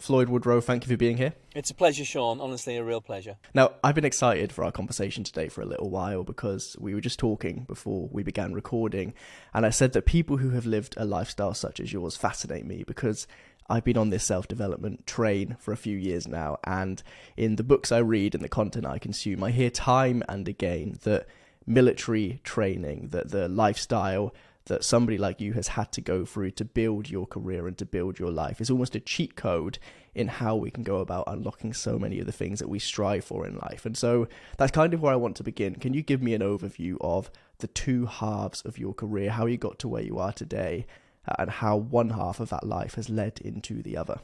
Floyd Woodrow, thank you for being here. It's a pleasure, Sean. Honestly, a real pleasure. Now, I've been excited for our conversation today for a little while because we were just talking before we began recording, and I said that people who have lived a lifestyle such as yours fascinate me because I've been on this self-development train for a few years now, and in the books I read and the content I consume, I hear time and again that military training, that the lifestyle that somebody like you has had to go through to build your career and to build your life is almost a cheat code in how we can go about unlocking so many of the things that we strive for in life. And so that's kind of where I want to begin. Can you give me an overview of the two halves of your career, how you got to where you are today, and how one half of that life has led into the other?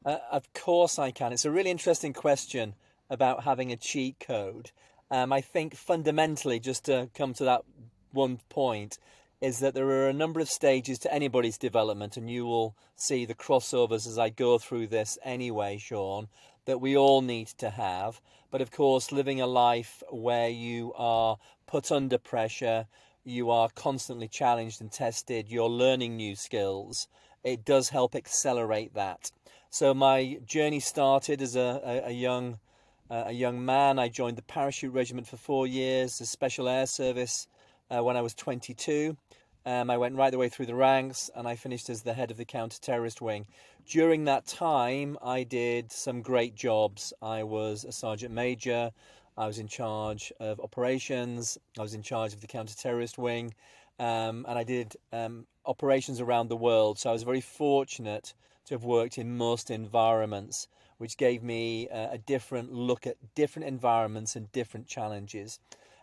Of course I can. It's a really interesting question about having a cheat code. I think fundamentally, just to come to that one point, is that there are a number of stages to anybody's development, and you will see the crossovers as I go through this anyway, Sean, that we all need to have. But of course, living a life where you are put under pressure, you are constantly challenged and tested, you're learning new skills, it does help accelerate that. So my journey started as a young man. I joined the parachute regiment for 4 years, the Special Air Service, when I was 22. I went right the way through the ranks, and I finished as the head of the counter-terrorist wing. During that time, I did some great jobs. I was a sergeant major. I was in charge of operations. I was in charge of the counter-terrorist wing, and I did operations around the world. So I was very fortunate to have worked in most environments, which gave me a different look at different environments and different challenges.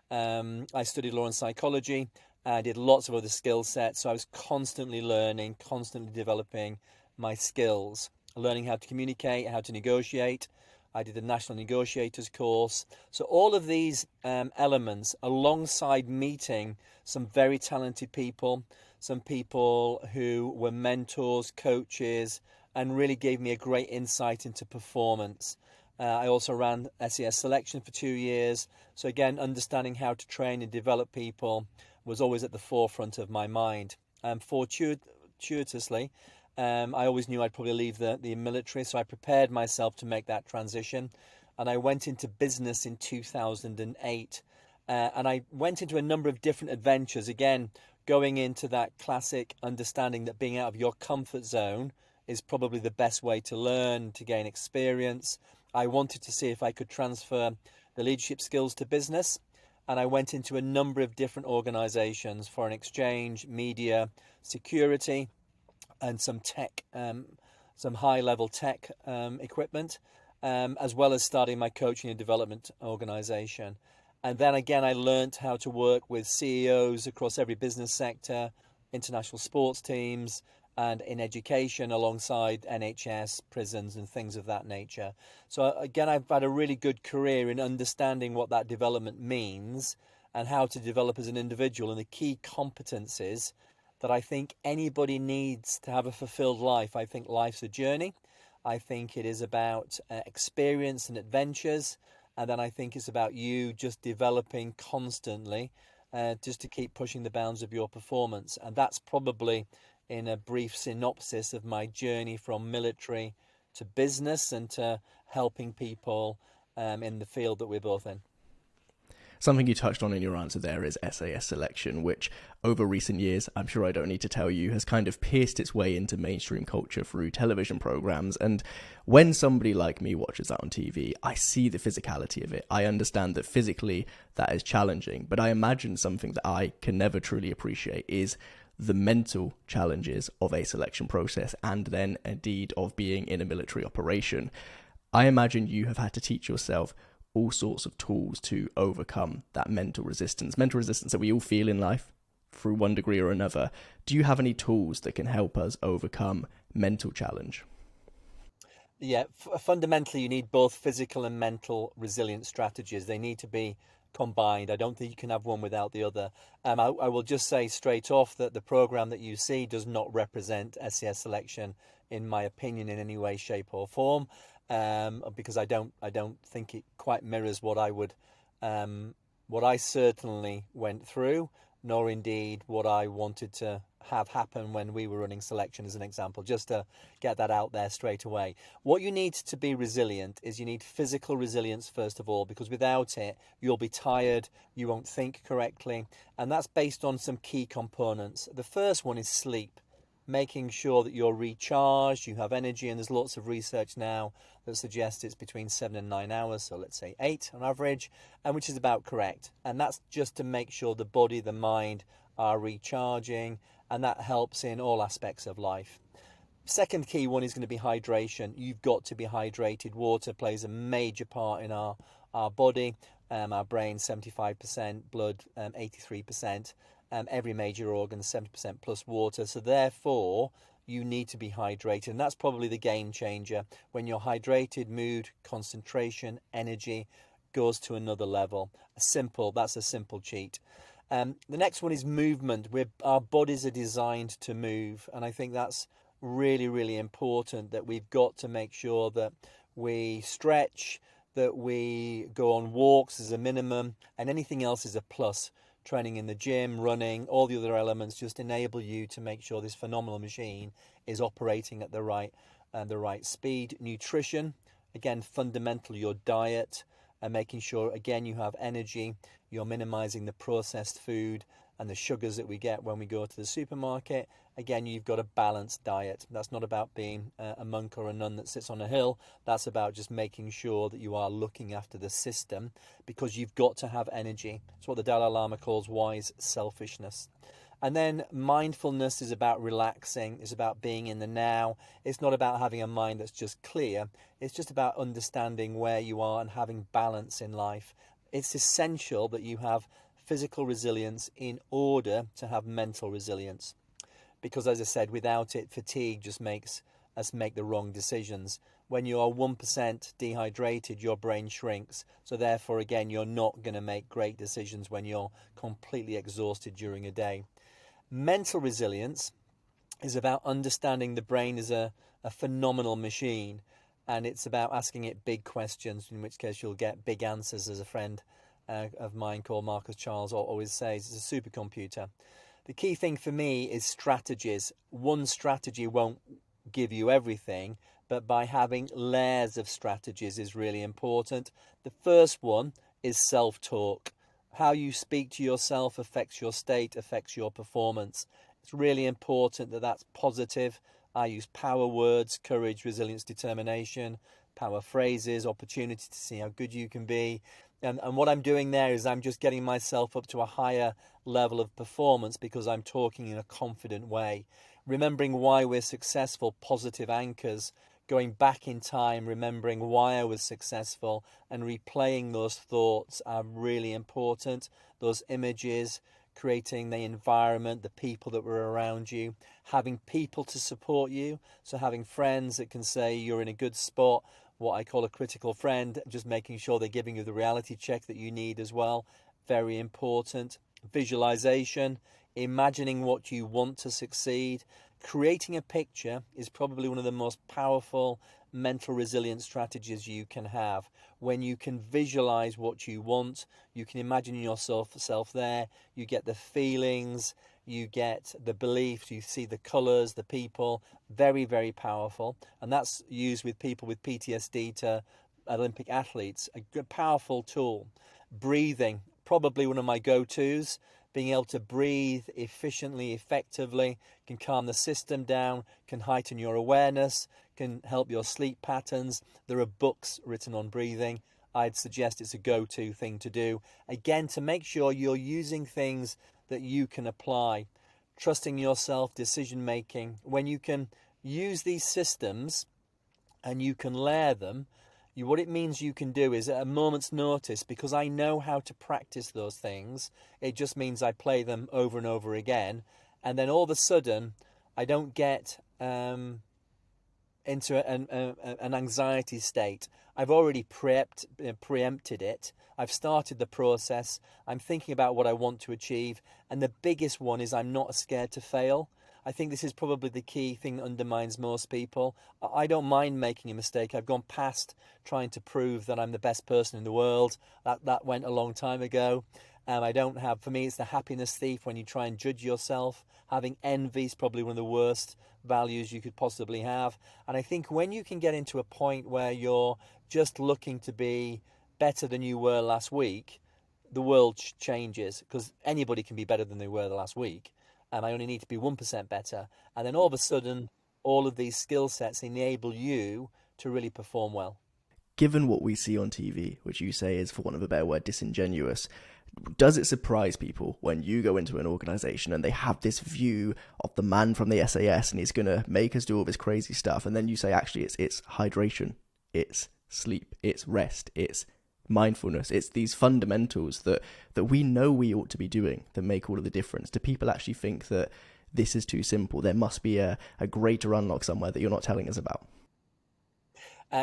I studied law and psychology. I did lots of other skill sets. So I was constantly learning, constantly developing my skills, learning how to communicate, how to negotiate. I did the National Negotiators course. So all of these elements, alongside meeting some very talented people, some people who were mentors, coaches, and really gave me a great insight into performance. I also ran SAS selection for 2 years. So again, understanding how to train and develop people was always at the forefront of my mind. Fortuitously, I always knew I'd probably leave the military, so I prepared myself to make that transition. And I went into business in 2008. And I went into a number of different adventures, again, going into that classic understanding that being out of your comfort zone is probably the best way to learn, to gain experience. I wanted to see if I could transfer the leadership skills to business, and I went into a number of different organizations: foreign exchange, media, security, and some tech, some high-level tech equipment, as well as starting my coaching and development organization. And then again, I learned how to work with CEOs across every business sector, international sports teams, and in education alongside NHS, prisons and things of that nature. So again, I've had a really good career in understanding what that development means and how to develop as an individual, and the key competencies that I think anybody needs to have a fulfilled life. I think life's a journey. I think it is about experience and adventures. And then I think it's about you just developing constantly, just to keep pushing the bounds of your performance. And that's probably in a brief synopsis of my journey from military to business and to helping people in the field that we're both in. Something you touched on in your answer there is SAS selection, which over recent years, I'm sure I don't need to tell you, has kind of pierced its way into mainstream culture through television programs. And when somebody like me watches that on TV, I see the physicality of it. I understand that physically that is challenging, but I imagine something that I can never truly appreciate is the mental challenges of a selection process, and then indeed of being in a military operation. I imagine you have had to teach yourself all sorts of tools to overcome that mental resistance that we all feel in life through one degree or another. Do you have any tools that can help us overcome mental challenge? Yeah, fundamentally, you need both physical and mental resilience strategies. They need to be combined. I don't think you can have one without the other. I will just say straight off that the program that you see does not represent SAS selection, in my opinion, in any way, shape, or form, because I don't think it quite mirrors what I certainly went through. nor indeed what I wanted to have happen when we were running selection, as an example, just to get that out there straight away. What you need to be resilient is you need physical resilience first of all, because without it you'll be tired, you won't think correctly, and that's based on some key components. The first one is sleep, making sure that you're recharged, you have energy, and there's lots of research now that suggests it's between 7 and 9 hours, so let's say 8 on average, and which is about correct. And that's just to make sure the body, the mind are recharging, and that helps in all aspects of life. Second key one is going to be hydration. You've got to be hydrated. Water plays a major part in our body, our brain 75%, blood 83%, every major organ 70% plus water. So therefore, you need to be hydrated, and that's probably the game changer. When you're hydrated, mood, concentration, energy goes to another level. That's a simple cheat. The next one is movement. Our bodies are designed to move, and I think that's really, really important, that we've got to make sure that we stretch, that we go on walks as a minimum, and anything else is a plus. Training in the gym, running, all the other elements just enable you to make sure this phenomenal machine is operating at the right speed. Nutrition, again, fundamental, your diet, and making sure, again, you have energy, you're minimizing the processed food and the sugars that we get when we go to the supermarket. Again, you've got a balanced diet. That's not about being a monk or a nun that sits on a hill. That's about just making sure that you are looking after the system, because you've got to have energy. It's what the Dalai Lama calls wise selfishness. And then mindfulness is about relaxing, it's about being in the now. It's not about having a mind that's just clear. It's just about understanding where you are and having balance in life. It's essential that you have physical resilience in order to have mental resilience. Because as I said, without it, fatigue just makes us make the wrong decisions. When you are 1% dehydrated, your brain shrinks. So therefore, again, you're not going to make great decisions when you're completely exhausted during a day. Mental resilience is about understanding the brain is a phenomenal machine, and it's about asking it big questions, in which case you'll get big answers, as a friend of mine called Marcus Charles always says. It's a supercomputer. The key thing for me is strategies. One strategy won't give you everything, but by having layers of strategies is really important. The first one is self-talk. How you speak to yourself affects your state, affects your performance. It's really important that that's positive. I use power words: courage, resilience, determination, power phrases, opportunity to see how good you can be. And what I'm doing there is I'm just getting myself up to a higher level of performance because I'm talking in a confident way. Remembering why we're successful, positive anchors. Going back in time, remembering why I was successful and replaying those thoughts are really important. Those images, creating the environment, the people that were around you, having people to support you. So having friends that can say you're in a good spot, what I call a critical friend, just making sure they're giving you the reality check that you need as well. Very important. Visualization, imagining what you want to succeed. Creating a picture is probably one of the most powerful mental resilience strategies you can have. When you can visualize what you want, you can imagine yourself there, you get the feelings, you get the beliefs, you see the colors, the people. Very, very powerful. And that's used with people with PTSD to Olympic athletes. A good, powerful tool. Breathing, probably one of my go-tos. Being able to breathe efficiently, effectively, can calm the system down, can heighten your awareness, can help your sleep patterns. There are books written on breathing. I'd suggest it's a go-to thing to do. Again, to make sure you're using things that you can apply. Trusting yourself, decision-making. When you can use these systems and you can layer them, what it means you can do is at a moment's notice, because I know how to practice those things, it just means I play them over and over again. And then all of a sudden, I don't get into an anxiety state. I've already preempted it. I've started the process. I'm thinking about what I want to achieve. And the biggest one is I'm not scared to fail. I think this is probably the key thing that undermines most people. I don't mind making a mistake. I've gone past trying to prove that I'm the best person in the world. That went a long time ago. I don't have, for me, it's the happiness thief when you try and judge yourself. Having envy is probably one of the worst values you could possibly have. And I think when you can get into a point where you're just looking to be better than you were last week, the world changes, because anybody can be better than they were the last week. And I only need to be 1% better. And then all of a sudden, all of these skill sets enable you to really perform well. Given what we see on TV, which you say is, for want of a better word, disingenuous, does it surprise people when you go into an organization and they have this view of the man from the SAS and he's going to make us do all this crazy stuff, and then you say, actually, it's hydration, it's sleep, it's rest, it's mindfulness, it's these fundamentals that we know we ought to be doing that make all of the difference? Do people actually think that this is too simple? There must be a greater unlock somewhere that you're not telling us about?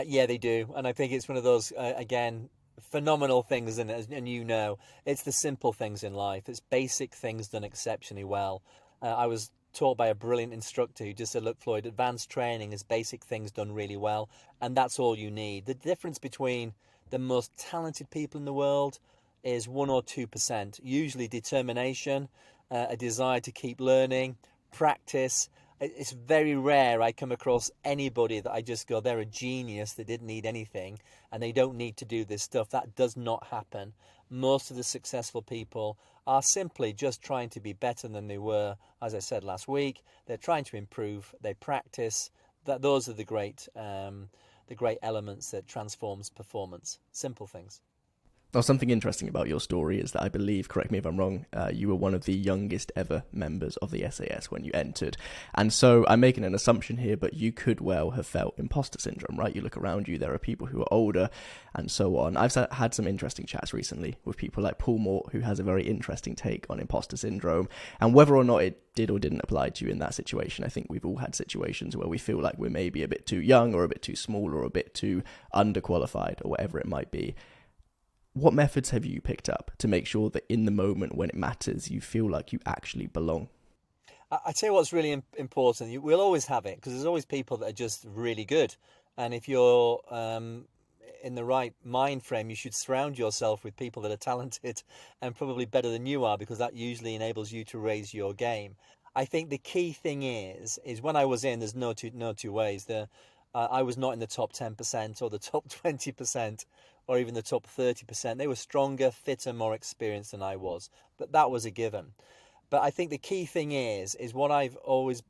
Yeah, they do. And I think it's one of those, again, phenomenal things. And you know, it's the simple things in life. It's basic things done exceptionally well. I was taught by a brilliant instructor who just said, look, Floyd, advanced training is basic things done really well. And that's all you need. The difference between the most talented people in the world is 1 or 2%. Usually determination, a desire to keep learning, practice. It's very rare I come across anybody that I just go, they're a genius, they didn't need anything and they don't need to do this stuff. That does not happen. Most of the successful people are simply just trying to be better than they were, as I said last week. They're trying to improve, they practice. Those are the great elements that transforms performance. Simple things. Now, something interesting about your story is that I believe, correct me if I'm wrong, you were one of the youngest ever members of the SAS when you entered. And so I'm making an assumption here, but you could well have felt imposter syndrome, right? You look around you, there are people who are older and so on. I've had some interesting chats recently with people like Paul Mort, who has a very interesting take on imposter syndrome and whether or not it did or didn't apply to you in that situation. I think we've all had situations where we feel like we're maybe a bit too young or a bit too small or a bit too underqualified or whatever it might be. What methods have you picked up to make sure that in the moment when it matters, you feel like you actually belong? I tell you what's really important. We'll always have it because there's always people that are just really good. And if you're in the right mind frame, you should surround yourself with people that are talented and probably better than you are, because that usually enables you to raise your game. I think the key thing is when I was in, there's no two ways. I was not in the top 10% or the top 20%. Or even the top 30%. They were stronger, fitter, more experienced than I was. But that was a given. But I think the key thing is what I've always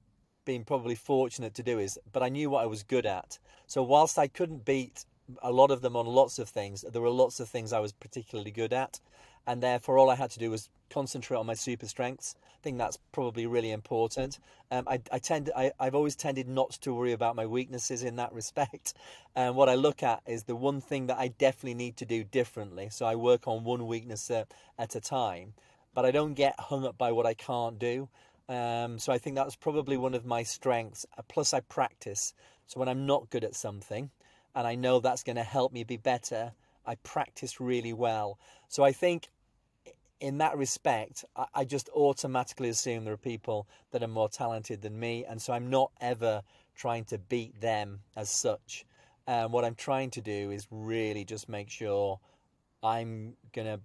been probably fortunate to do but I knew what I was good at. So whilst I couldn't beat a lot of them on lots of things, there were lots of things I was particularly good at. And therefore, all I had to do was concentrate on my super strengths. I think that's probably really important. I've always tended not to worry about my weaknesses in that respect. And what I look at is the one thing that I definitely need to do differently. So I work on one weakness at a time, but I don't get hung up by what I can't do. So I think that's probably one of my strengths. Plus, I practice. So when I'm not good at something, and I know that's going to help me be better, I practice really well. So I think in that respect, I just automatically assume there are people that are more talented than me. And so I'm not ever trying to beat them as such. What I'm trying to do is really just make sure I'm going to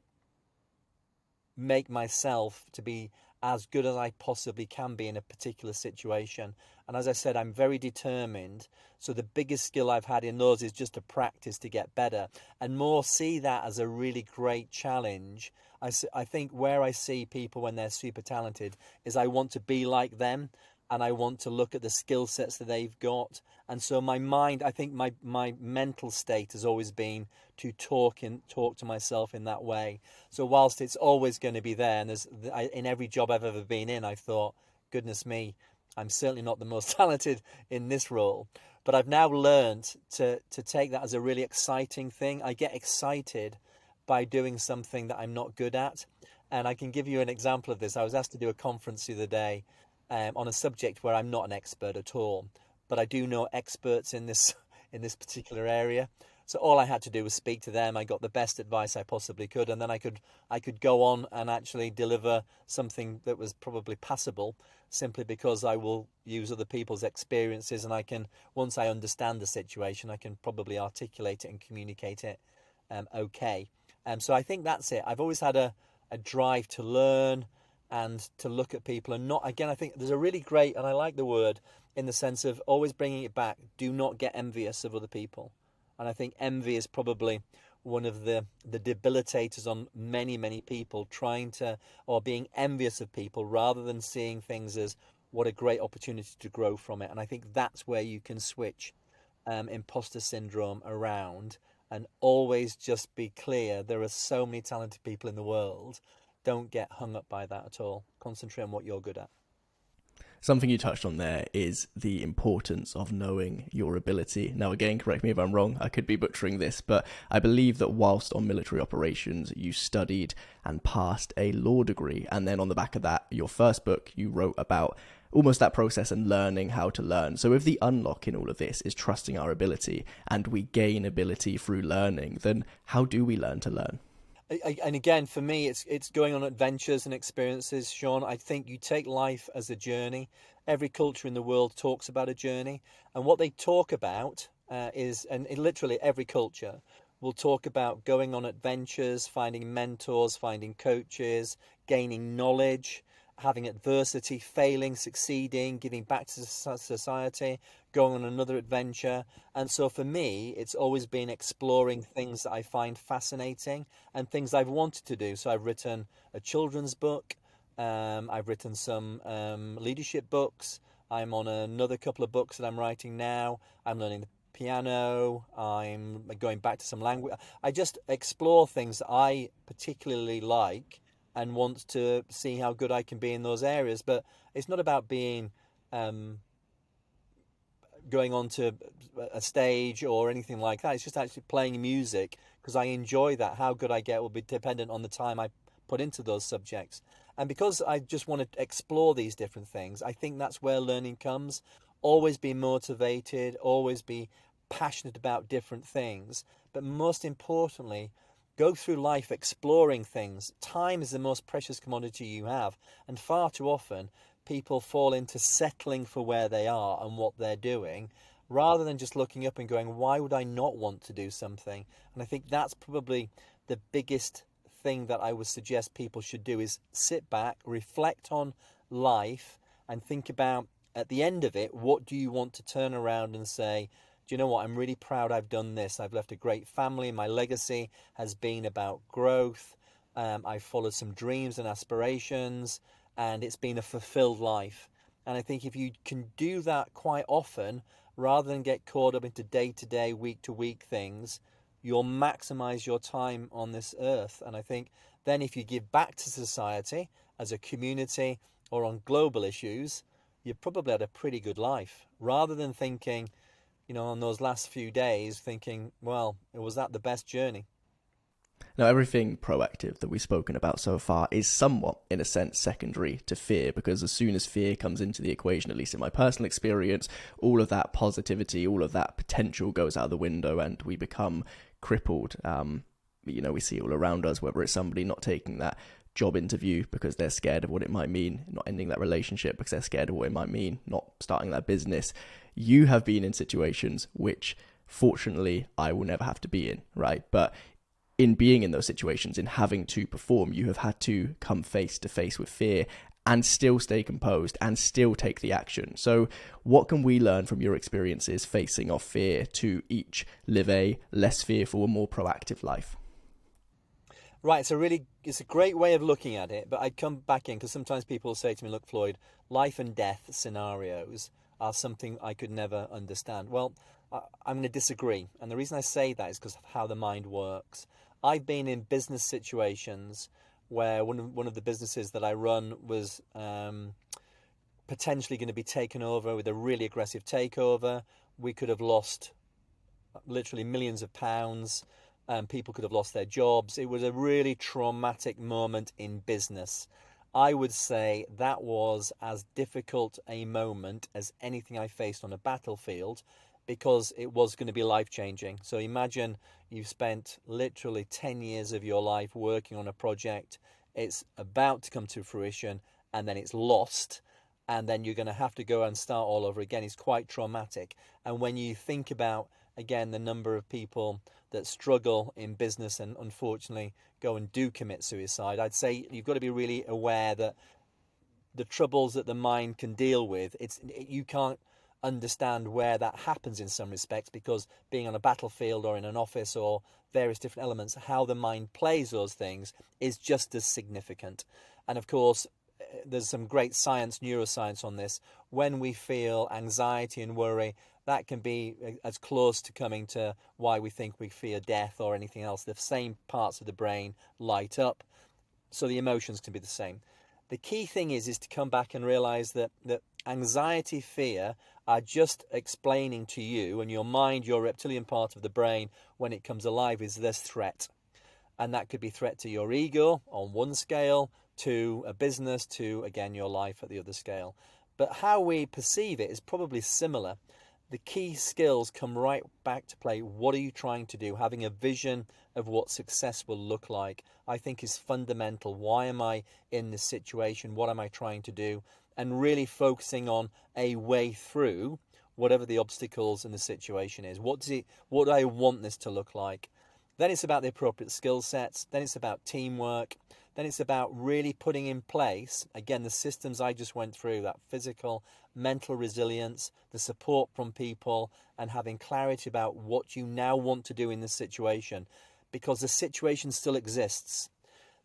make myself to be as good as I possibly can be in a particular situation. And as I said, I'm very determined. So the biggest skill I've had in those is just to practice to get better and more see that as a really great challenge. I think where I see people when they're super talented is I want to be like them and I want to look at the skill sets that they've got. And so my mind, I think my mental state has always been to talk to myself in that way. So whilst it's always going to be there, and in every job I've ever been in, I thought, goodness me, I'm certainly not the most talented in this role. But I've now learned to take that as a really exciting thing. I get excited by doing something that I'm not good at. And I can give you an example of this. I was asked to do a conference the other day on a subject where I'm not an expert at all, but I do know experts in this particular area. So all I had to do was speak to them. I got the best advice I possibly could, and then I could go on and actually deliver something that was probably passable, simply because I will use other people's experiences, and I can, once I understand the situation, I can probably articulate it and communicate it okay. So I think that's it. I've always had a a drive to learn and to look at people and not, again, I think there's a really great, and I like the word in the sense of always bringing it back, do not get envious of other people. And I think envy is probably one of the debilitators on many people trying to, or being envious of people rather than seeing things as what a great opportunity to grow from it. And I think that's where you can switch imposter syndrome around and always just be clear there are so many talented people in the world. Don't get hung up by that at all. Concentrate on what you're good at. Something you touched on there is the importance of knowing your ability. Now, again, correct me if I'm wrong, I could be butchering this, but I believe that whilst on military operations, you studied and passed a law degree. And then on the back of that, your first book, you wrote about almost that process and learning how to learn. So if the unlock in all of this is trusting our ability and we gain ability through learning, then how do we learn to learn? And again, for me, it's going on adventures and experiences, Sean. I think you take life as a journey. Every culture in the world talks about a journey, and what they talk about literally every culture will talk about going on adventures, finding mentors, finding coaches, gaining knowledge, having adversity, failing, succeeding, giving back to society, going on another adventure. And so for me, it's always been exploring things that I find fascinating and things I've wanted to do. So I've written a children's book. I've written some leadership books. I'm on another couple of books that I'm writing now. I'm learning the piano. I'm going back to some language. I just explore things that I particularly like and want to see how good I can be in those areas. But it's not about being going onto a stage or anything like that. It's just actually playing music because I enjoy that. How good I get will be dependent on the time I put into those subjects. And because I just want to explore these different things, I think that's where learning comes. Always be motivated, always be passionate about different things. But most importantly, go through life exploring things. Time is the most precious commodity you have. And far too often, people fall into settling for where they are and what they're doing, rather than just looking up and going, why would I not want to do something? And I think that's probably the biggest thing that I would suggest people should do is sit back, reflect on life, and think about, at the end of it, what do you want to turn around and say, do you know what, I'm really proud I've done this. I've left a great family. My legacy has been about growth. I've followed some dreams and aspirations, and it's been a fulfilled life. And I think if you can do that quite often, rather than get caught up into day-to-day, week-to-week things, you'll maximize your time on this earth. And I think then if you give back to society as a community or on global issues, you've probably had a pretty good life, rather than thinking, on those last few days, thinking, well, was that the best journey? Now, everything proactive that we've spoken about so far is somewhat, in a sense, secondary to fear, because as soon as fear comes into the equation, at least in my personal experience, all of that positivity, all of that potential goes out the window and we become crippled. We see it all around us, whether it's somebody not taking that job interview because they're scared of what it might mean, not ending that relationship because they're scared of what it might mean, not starting that business. You have been in situations which, fortunately, I will never have to be in, right? But in being in those situations, in having to perform, you have had to come face to face with fear and still stay composed and still take the action. So what can we learn from your experiences facing off fear to each live a less fearful and more proactive life? Right, it's a great way of looking at it, but I'd come back in because sometimes people say to me, look, Floyd, life and death scenarios are something I could never understand. Well, I'm going to disagree. And the reason I say that is because of how the mind works. I've been in business situations where one of the businesses that I run was potentially going to be taken over with a really aggressive takeover. We could have lost literally millions of pounds. People could have lost their jobs. It was a really traumatic moment in business. I would say that was as difficult a moment as anything I faced on a battlefield, because it was going to be life-changing. So imagine you've spent literally 10 years of your life working on a project. It's about to come to fruition, and then it's lost, and then you're going to have to go and start all over again. It's quite traumatic. And when you think about again, the number of people that struggle in business and unfortunately go and do commit suicide, I'd say you've got to be really aware that the troubles that the mind can deal with, you can't understand where that happens in some respects, because being on a battlefield or in an office or various different elements, how the mind plays those things is just as significant. And of course, there's some great science, neuroscience on this. When we feel anxiety and worry, that can be as close to coming to why we think we fear death or anything else. The same parts of the brain light up, so the emotions can be the same. The key thing is to come back and realize that anxiety, fear are just explaining to you and your mind, your reptilian part of the brain, when it comes alive, is this threat. And that could be threat to your ego on one scale, to a business, to, again, your life at the other scale. But how we perceive it is probably similar. The key skills come right back to play. What are you trying to do? Having a vision of what success will look like, I think, is fundamental. Why am I in this situation? What am I trying to do? And really focusing on a way through whatever the obstacles in the situation is. What do I want this to look like? Then it's about the appropriate skill sets. Then it's about teamwork. Then it's about really putting in place, again, the systems I just went through, that physical, mental resilience, the support from people, and having clarity about what you now want to do in this situation, because the situation still exists.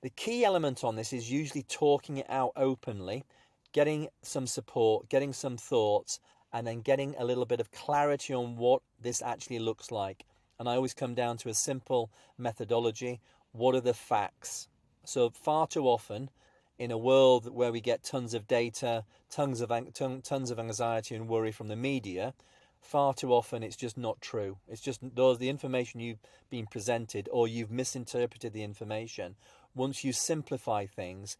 The key element on this is usually talking it out openly, getting some support, getting some thoughts, and then getting a little bit of clarity on what this actually looks like. And I always come down to a simple methodology. What are the facts? So far too often, in a world where we get tons of data, tons of anxiety and worry from the media, far too often it's just not true. It's just the information you've been presented, or you've misinterpreted the information. Once you simplify things,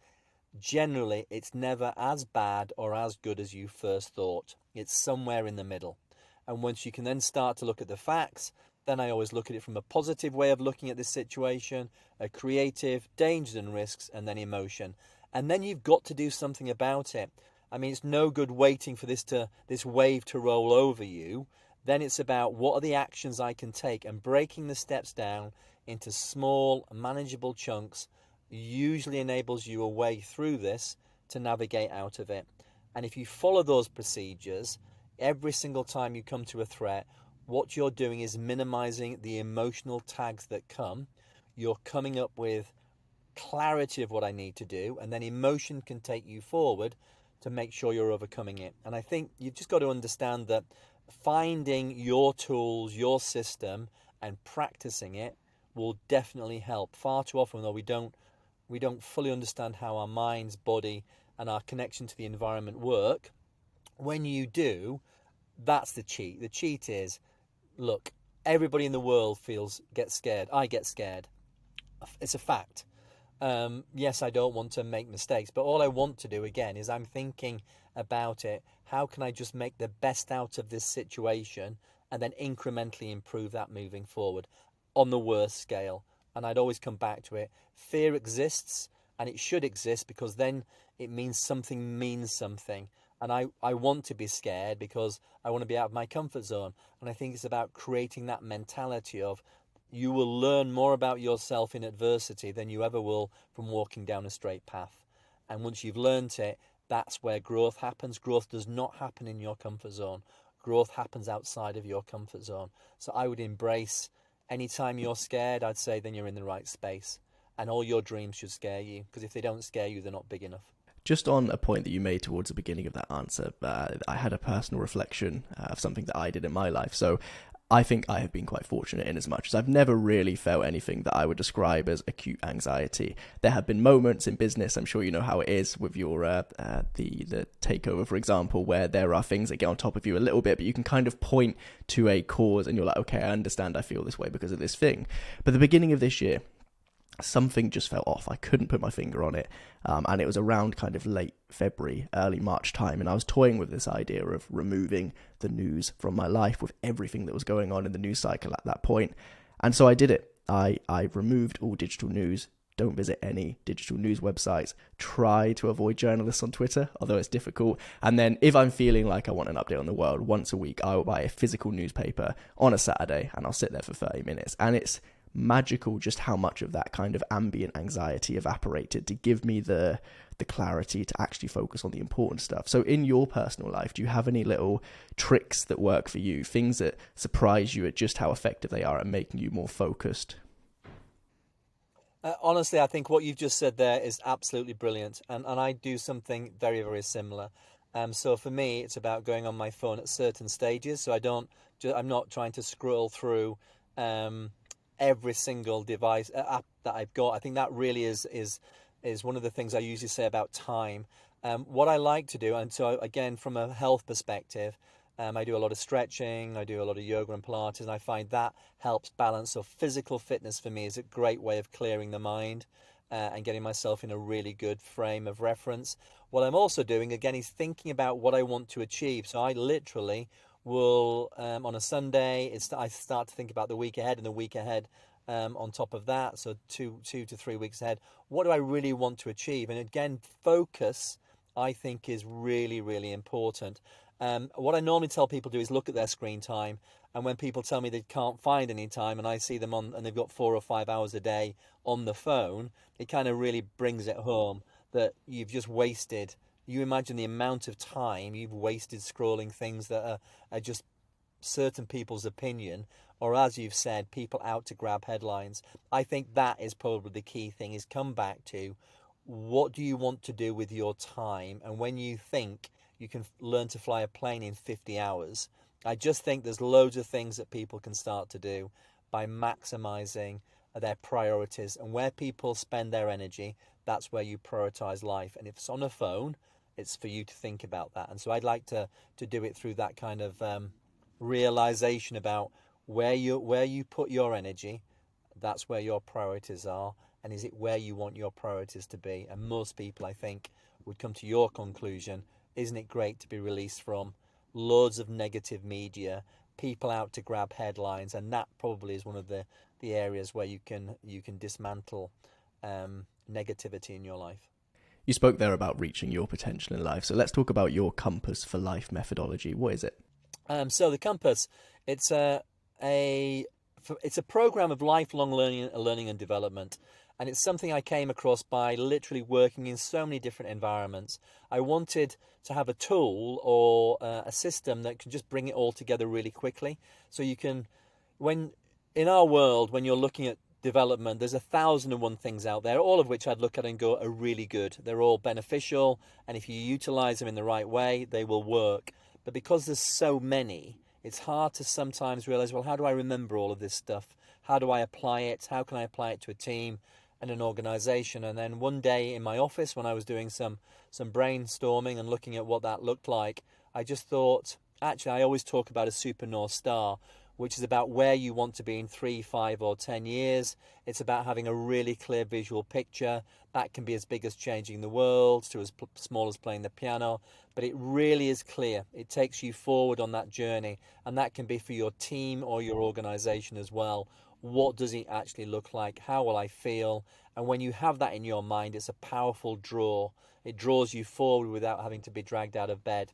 generally it's never as bad or as good as you first thought. It's somewhere in the middle. And once you can then start to look at the facts, then I always look at it from a positive way of looking at this situation, a creative, dangers and risks, and then emotion. And then you've got to do something about it. I mean, it's no good waiting for this wave to roll over you. Then it's about what are the actions I can take, and breaking the steps down into small, manageable chunks usually enables you a way through this to navigate out of it. And if you follow those procedures, every single time you come to a threat, what you're doing is minimizing the emotional tags that come. You're coming up with clarity of what I need to do, and then emotion can take you forward to make sure you're overcoming it. And I think you've just got to understand that finding your tools, your system, and practicing it will definitely help. Far too often, though, we don't fully understand how our minds, body, and our connection to the environment work. When you do, that's the cheat. The cheat is, look, everybody in the world gets scared. I get scared. It's a fact. Yes, I don't want to make mistakes, but all I want to do, again, is I'm thinking about it. How can I just make the best out of this situation and then incrementally improve that moving forward on the worst scale? And I'd always come back to it. Fear exists, and it should exist, because then it means something. And I want to be scared because I want to be out of my comfort zone. And I think it's about creating that mentality of, you will learn more about yourself in adversity than you ever will from walking down a straight path. And once you've learned it, that's where growth happens. Growth does not happen in your comfort zone. Growth happens outside of your comfort zone. So I would embrace, anytime you're scared, I'd say then you're in the right space. And all your dreams should scare you, because if they don't scare you, they're not big enough. Just on a point that you made towards the beginning of that answer, I had a personal reflection of something that I did in my life. So I think I have been quite fortunate in as much as I've never really felt anything that I would describe as acute anxiety. There have been moments in business, I'm sure you know how it is with your the takeover, for example, where there are things that get on top of you a little bit, but you can kind of point to a cause and you're like, okay, I understand I feel this way because of this thing. But the beginning of this year, something just felt off. I couldn't put my finger on it. And it was around kind of late February, early March time. And I was toying with this idea of removing the news from my life with everything that was going on in the news cycle at that point. And so I did it. I removed all digital news Don't visit any digital news websites. Try to avoid journalists on Twitter, although it's difficult. And then if I'm feeling like I want an update on the world, once a week, I will buy a physical newspaper on a Saturday and I'll sit there for 30 minutes. And it's magical just how much of that kind of ambient anxiety evaporated to give me the clarity to actually focus on the important stuff. So in your personal life, do you have any little tricks that work for you, things that surprise you at just how effective they are at making you more focused? Honestly, I think what you've just said there is absolutely brilliant, and I do something very, very similar. So for me, it's about going on my phone at certain stages. So I'm not trying to scroll through every single device app that I've got. I think that really is one of the things I usually say about time. What I like to do, and so again, from a health perspective, I do a lot of stretching, I do a lot of yoga and Pilates, and I find that helps balance. So physical fitness for me is a great way of clearing the mind and getting myself in a really good frame of reference. What I'm also doing, again, is thinking about what I want to achieve. So I literally will, on a Sunday, I start to think about the week ahead and the week ahead on top of that. So 2 to 3 weeks ahead. What do I really want to achieve? And again, focus, I think, is really, really important. What I normally tell people to do is look at their screen time, and when people tell me they can't find any time and I see them on and they've got 4 or 5 hours a day on the phone, it kind of really brings it home that you've just wasted. You imagine the amount of time you've wasted scrolling things that are just certain people's opinion, or as you've said, people out to grab headlines. I think that is probably the key thing, is come back to what do you want to do with your time. And when you think you can learn to fly a plane in 50 hours, I just think there's loads of things that people can start to do by maximizing their priorities. And where people spend their energy, that's where you prioritize life. And if it's on a phone, it's for you to think about that. And so I'd like to do it through that kind of realization about where you put your energy. That's where your priorities are, and is it where you want your priorities to be? And most people, I think, would come to your conclusion: isn't it great to be released from loads of negative media, people out to grab headlines? And that probably is one of the areas where you can dismantle negativity in your life. You spoke there about reaching your potential in life, so let's talk about your Compass for Life methodology. What is it? So the Compass, it's it's a program of lifelong learning and development, and it's something I came across by literally working in so many different environments. I wanted to have a tool or a system that can just bring it all together really quickly. So you can, in our world, when you're looking at development, there's 1,001 things out there, all of which I'd look at and go are really good. They're all beneficial, and if you utilize them in the right way, they will work. But because there's so many, it's hard to sometimes realize, well, how do I remember all of this stuff? How do I apply it? How can I apply it to a team and an organization? And then one day in my office, when I was doing some brainstorming and looking at what that looked like, I just thought, actually, I always talk about a super North Star, which is about where you want to be in 3, 5, or 10 years. It's about having a really clear visual picture. That can be as big as changing the world to as small as playing the piano, but it really is clear. It takes you forward on that journey, and that can be for your team or your organization as well. What does it actually look like? How will I feel? And when you have that in your mind, it's a powerful draw. It draws you forward without having to be dragged out of bed.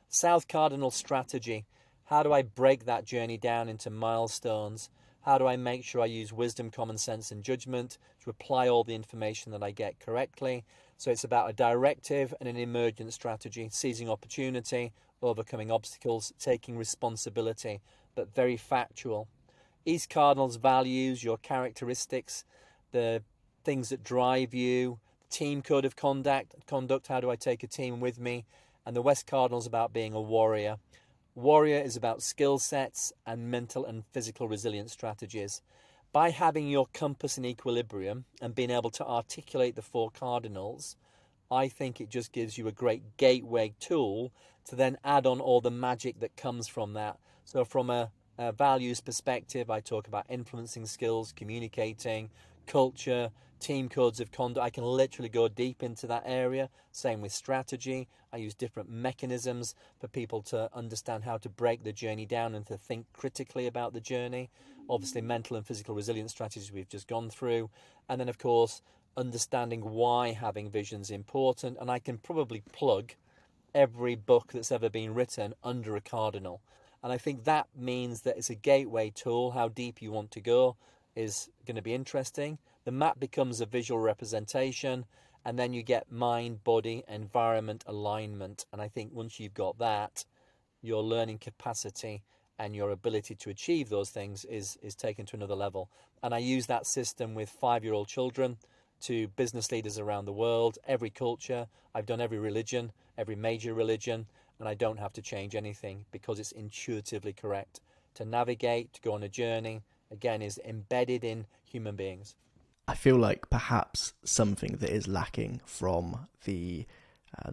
South Cardinal strategy. How do I break that journey down into milestones? How do I make sure I use wisdom, common sense, and judgment to apply all the information that I get correctly? So it's about a directive and an emergent strategy, seizing opportunity, overcoming obstacles, taking responsibility, but very factual. East Cardinal's values, your characteristics, the things that drive you, team code of conduct, how do I take a team with me? And the West Cardinal's about being a warrior. Warrior is about skill sets and mental and physical resilience strategies. By having your compass in equilibrium and being able to articulate the 4 cardinals, I think it just gives you a great gateway tool to then add on all the magic that comes from that. So from a values perspective, I talk about influencing skills, communicating, culture, team codes of conduct. I can literally go deep into that area. Same with strategy. I use different mechanisms for people to understand how to break the journey down and to think critically about the journey. Obviously, mental and physical resilience strategies we've just gone through. And then, of course, understanding why having vision is important, and I can probably plug every book that's ever been written under a cardinal. And I think that means that it's a gateway tool. How deep you want to go is going to be interesting. The map becomes a visual representation, and then you get mind, body, environment, alignment. And I think once you've got that, your learning capacity and your ability to achieve those things is taken to another level. And I use that system with 5-year-old children to business leaders around the world, every culture. I've done every religion, every major religion, and I don't have to change anything because it's intuitively correct. To navigate, to go on a journey, again, is embedded in human beings. I feel like perhaps something that is lacking from the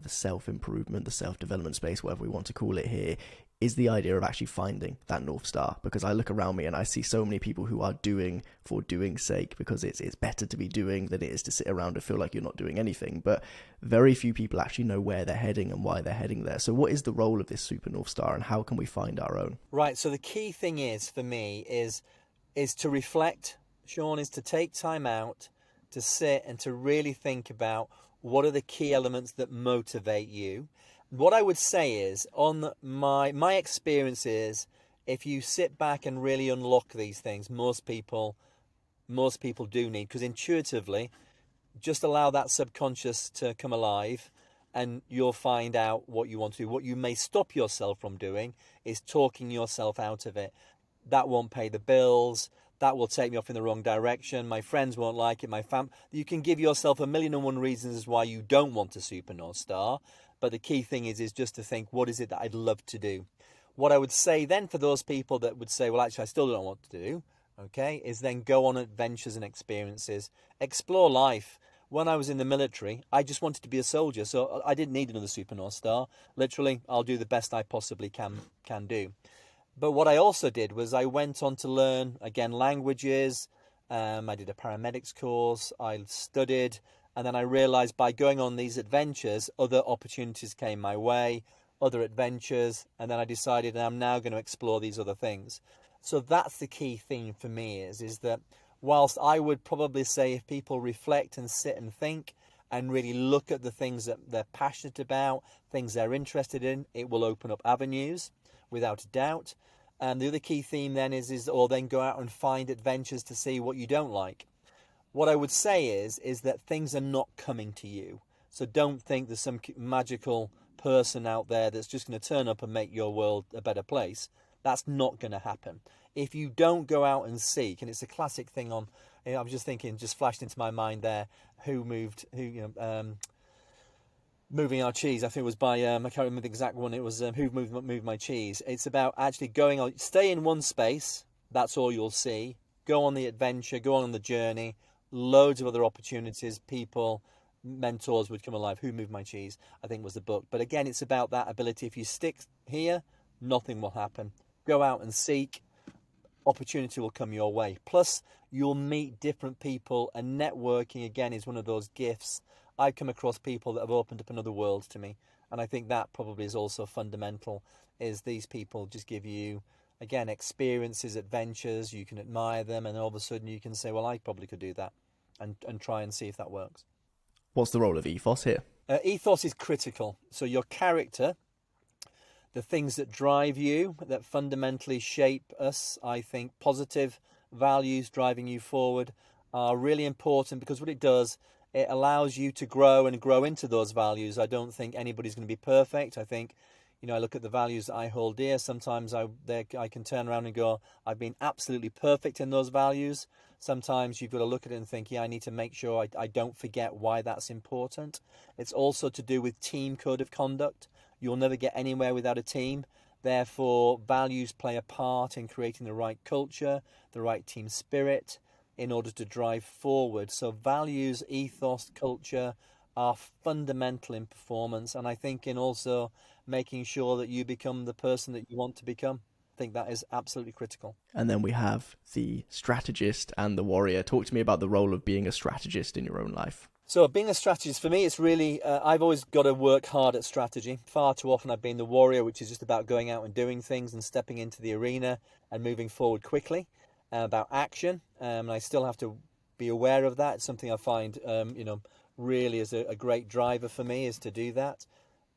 self-improvement, the self-development space, whatever we want to call it here, is the idea of actually finding that North Star. Because I look around me and I see so many people who are doing for doing's sake, because it's better to be doing than it is to sit around and feel like you're not doing anything. But very few people actually know where they're heading and why they're heading there. So what is the role of this Super North Star, and how can we find our own? Right, so the key thing is, for me, is to reflect, Sean, is to take time out to sit and to really think about what are the key elements that motivate you. What I would say is, on my experience is, if you sit back and really unlock these things, most people do need, because intuitively, just allow that subconscious to come alive and you'll find out what you want to do. What you may stop yourself from doing is talking yourself out of it. That won't pay the bills. That will take me off in the wrong direction. My friends won't like it. You can give yourself 1,000,001 reasons why you don't want a Super North Star. But the key thing is just to think, what is it that I'd love to do? What I would say then for those people that would say, well, actually, I still don't know what to do, okay, is then go on adventures and experiences. Explore life. When I was in the military, I just wanted to be a soldier, so I didn't need another Super North Star. Literally, I'll do the best I possibly can do. But what I also did was I went on to learn, again, languages. I did a paramedics course. I studied. And then I realized by going on these adventures, other opportunities came my way, other adventures. And then I decided I'm now going to explore these other things. So that's the key thing for me is that whilst I would probably say if people reflect and sit and think and really look at the things that they're passionate about, things they're interested in, it will open up avenues without a doubt. And the other key theme then is or then go out and find adventures to see what you don't like. What I would say is that things are not coming to you. So don't think there's some magical person out there that's just going to turn up and make your world a better place. That's not going to happen. If you don't go out and seek, and it's a classic thing on, I was just thinking, just flashed into my mind there, Moving Our Cheese, I think it was by, I can't remember the exact one, it was Who Moved My Cheese. It's about actually going on, stay in one space, that's all you'll see. Go on the adventure, go on the journey, loads of other opportunities, people, mentors would come alive. Who Moved My Cheese, I think was the book. But again, it's about that ability. If you stick here, nothing will happen. Go out and seek, opportunity will come your way. Plus, you'll meet different people, and networking, again, is one of those gifts. I've come across people that have opened up another world to me, and I think that probably is also fundamental, is these people just give you, again, experiences, adventures, you can admire them, and all of a sudden you can say, well, I probably could do that, and try and see if that works. What's the role of ethos here? Ethos is critical. So your character, the things that drive you, that fundamentally shape us, I think positive values driving you forward are really important, because what it does, it allows you to grow and grow into those values. I don't think anybody's going to be perfect. I think, I look at the values that I hold dear. Sometimes I can turn around and go, I've been absolutely perfect in those values. Sometimes you've got to look at it and think, I need to make sure I don't forget why that's important. It's also to do with team code of conduct. You'll never get anywhere without a team. Therefore, values play a part in creating the right culture, the right team spirit in order to drive forward. So values, ethos, culture are fundamental in performance. And I think in also making sure that you become the person that you want to become. I think that is absolutely critical. And then we have the strategist and the warrior. Talk to me about the role of being a strategist in your own life. So being a strategist, for me, it's really, I've always got to work hard at strategy. Far too often I've been the warrior, which is just about going out and doing things and stepping into the arena and moving forward quickly, about action. And I still have to be aware of that. It's something I find, really is a great driver for me, is to do that.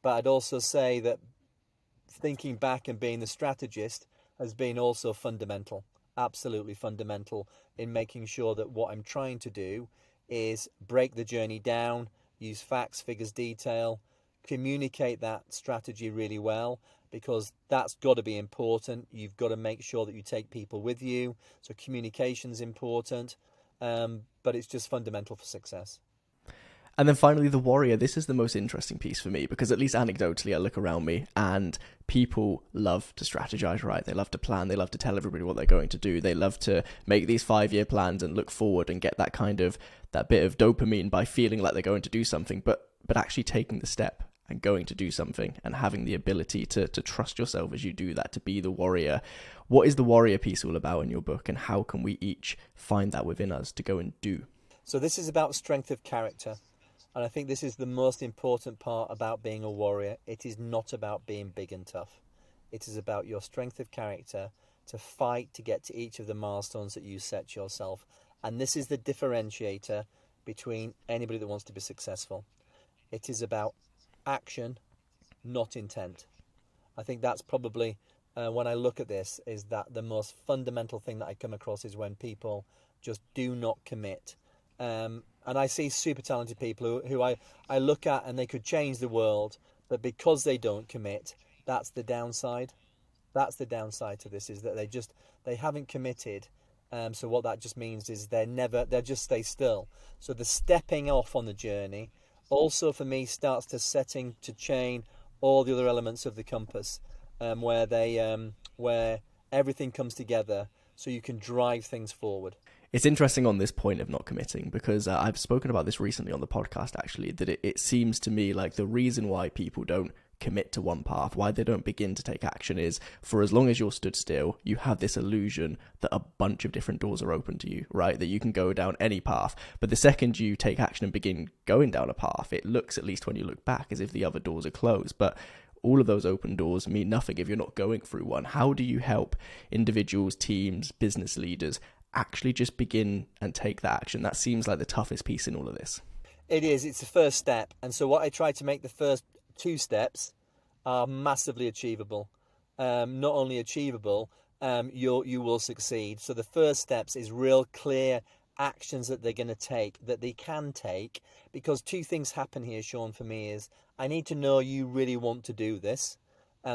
But I'd also say that thinking back and being the strategist has been also fundamental, absolutely fundamental, in making sure that what I'm trying to do is break the journey down, use facts, figures, detail, communicate that strategy really well, because that's got to be important. You've got to make sure that you take people with you. So communication's important, but it's just fundamental for success. And then finally, the warrior. This is the most interesting piece for me because at least anecdotally, I look around me and people love to strategize, right? They love to plan. They love to tell everybody what they're going to do. They love to make these 5-year plans and look forward and get that bit of dopamine by feeling like they're going to do something, but actually taking the step and going to do something and having the ability to trust yourself as you do that, to be the warrior. What is the warrior piece all about in your book, and how can we each find that within us to go and do? So this is about strength of character. And I think this is the most important part about being a warrior. It is not about being big and tough. It is about your strength of character to fight to get to each of the milestones that you set yourself. And this is the differentiator between anybody that wants to be successful. It is about action, not intent. I think that's probably, when I look at this, is that the most fundamental thing that I come across is when people just do not commit. And I see super talented people who I look at and they could change the world, but because they don't commit, that's the downside. That's the downside to this, is that they haven't committed. So what that just means is they'll just stay still. So the stepping off on the journey also for me starts to chain all the other elements of the compass, where everything comes together so you can drive things forward. It's interesting on this point of not committing, because I've spoken about this recently on the podcast, actually, that it seems to me like the reason why people don't commit to one path, why they don't begin to take action, is for as long as you're stood still, you have this illusion that a bunch of different doors are open to you, right? That you can go down any path. But the second you take action and begin going down a path, it looks, at least when you look back, as if the other doors are closed. But all of those open doors mean nothing if you're not going through one. How do you help individuals, teams, business leaders actually just begin and take that action? That seems like the toughest piece in all of this. It is. It's the first step. And so what I try to make the first 2 steps are massively achievable. Not only achievable, you will succeed. So the first steps is real clear actions that they're going to take, that they can take, because 2 things happen here, Sean, for me is I need to know you really want to do this.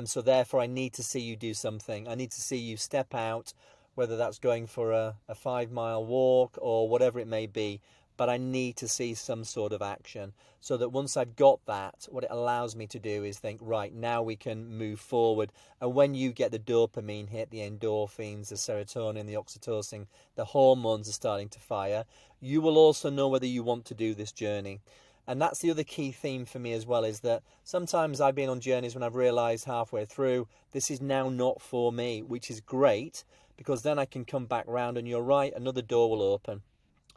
So therefore I need to see you do something. I need to see you step out, whether that's going for a 5-mile walk or whatever it may be. But I need to see some sort of action, so that once I've got that, what it allows me to do is think, right, now we can move forward. And when you get the dopamine hit, the endorphins, the serotonin, the oxytocin, the hormones are starting to fire, you will also know whether you want to do this journey. And that's the other key theme for me as well, is that sometimes I've been on journeys when I've realised halfway through, this is now not for me, which is great, because then I can come back round and you're right, another door will open.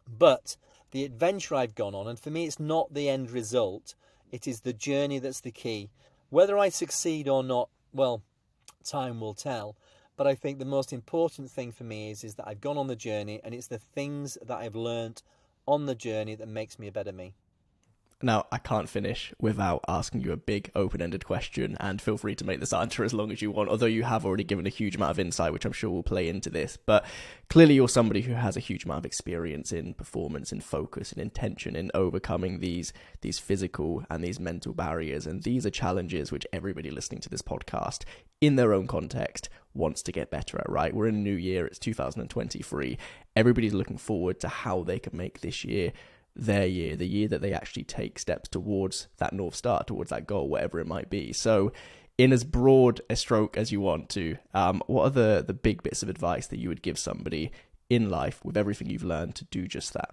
But the adventure I've gone on, and for me it's not the end result, it is the journey that's the key. Whether I succeed or not, well, time will tell. But I think the most important thing for me is that I've gone on the journey, and it's the things that I've learnt on the journey that makes me a better me. Now, I can't finish without asking you a big open-ended question, and feel free to make this answer as long as you want, although you have already given a huge amount of insight, which I'm sure will play into this. But clearly you're somebody who has a huge amount of experience in performance, in focus, in intention, in overcoming these physical and these mental barriers. And these are challenges which everybody listening to this podcast, in their own context, wants to get better at, right? We're in a new year, it's 2023. Everybody's looking forward to how they can make this year their year, the year that they actually take steps towards that North Star, towards that goal, whatever it might be. So in as broad a stroke as you want to, what are the big bits of advice that you would give somebody in life with everything you've learned to do just that?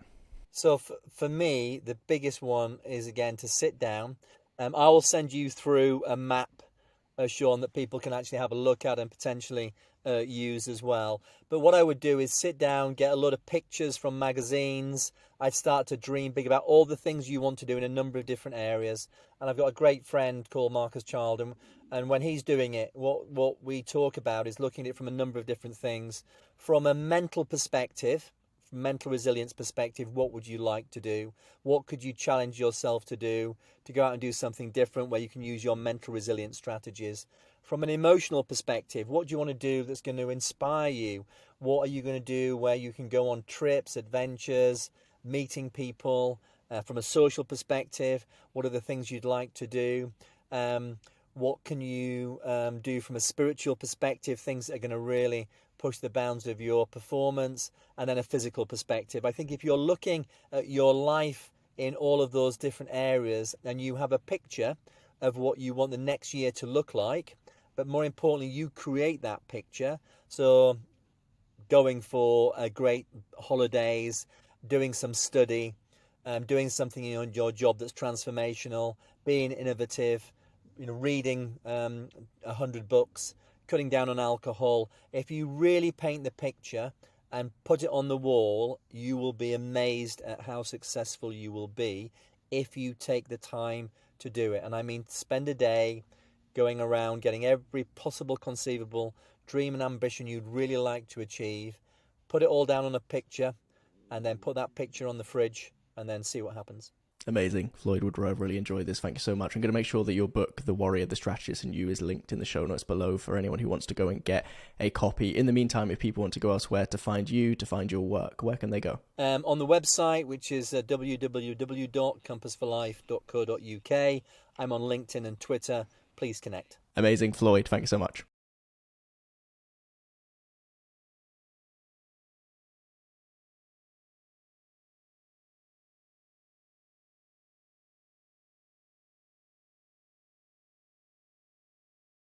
So for me, the biggest one is, again, to sit down. I will send you through a map, Sean, that people can actually have a look at and potentially use as well. But what I would do is sit down, get a lot of pictures from magazines. I'd start to dream big about all the things you want to do in a number of different areas. And I've got a great friend called Marcus Child, and when he's doing it, what we talk about is looking at it from a number of different things. From a mental perspective, mental resilience perspective, what would you like to do? What could you challenge yourself to do, to go out and do something different where you can use your mental resilience strategies? From an emotional perspective, what do you want to do that's going to inspire you? What are you going to do where you can go on trips, adventures, meeting people? From a social perspective, what are the things you'd like to do? What can you do from a spiritual perspective, things that are going to really push the bounds of your performance? And then a physical perspective. I think if you're looking at your life in all of those different areas and you have a picture of what you want the next year to look like, but more importantly, you create that picture. So going for great holidays, doing some study, doing something in your job that's transformational, being innovative, reading 100 books, cutting down on alcohol. If you really paint the picture and put it on the wall, you will be amazed at how successful you will be if you take the time to do it. And I mean, spend a day going around getting every possible conceivable dream and ambition you'd really like to achieve, put it all down on a picture, and then put that picture on the fridge and then see what happens. Amazing. Floyd Woodrow, I've really enjoyed this. Thank you so much. I'm going to make sure that your book, The Warrior, The Strategist and You, is linked in the show notes below for anyone who wants to go and get a copy. In the meantime, if people want to go elsewhere to find you, to find your work, where can they go? On the website, which is www.compassforlife.co.uk. I'm on LinkedIn and Twitter. Please connect. Amazing. Floyd, thank you so much.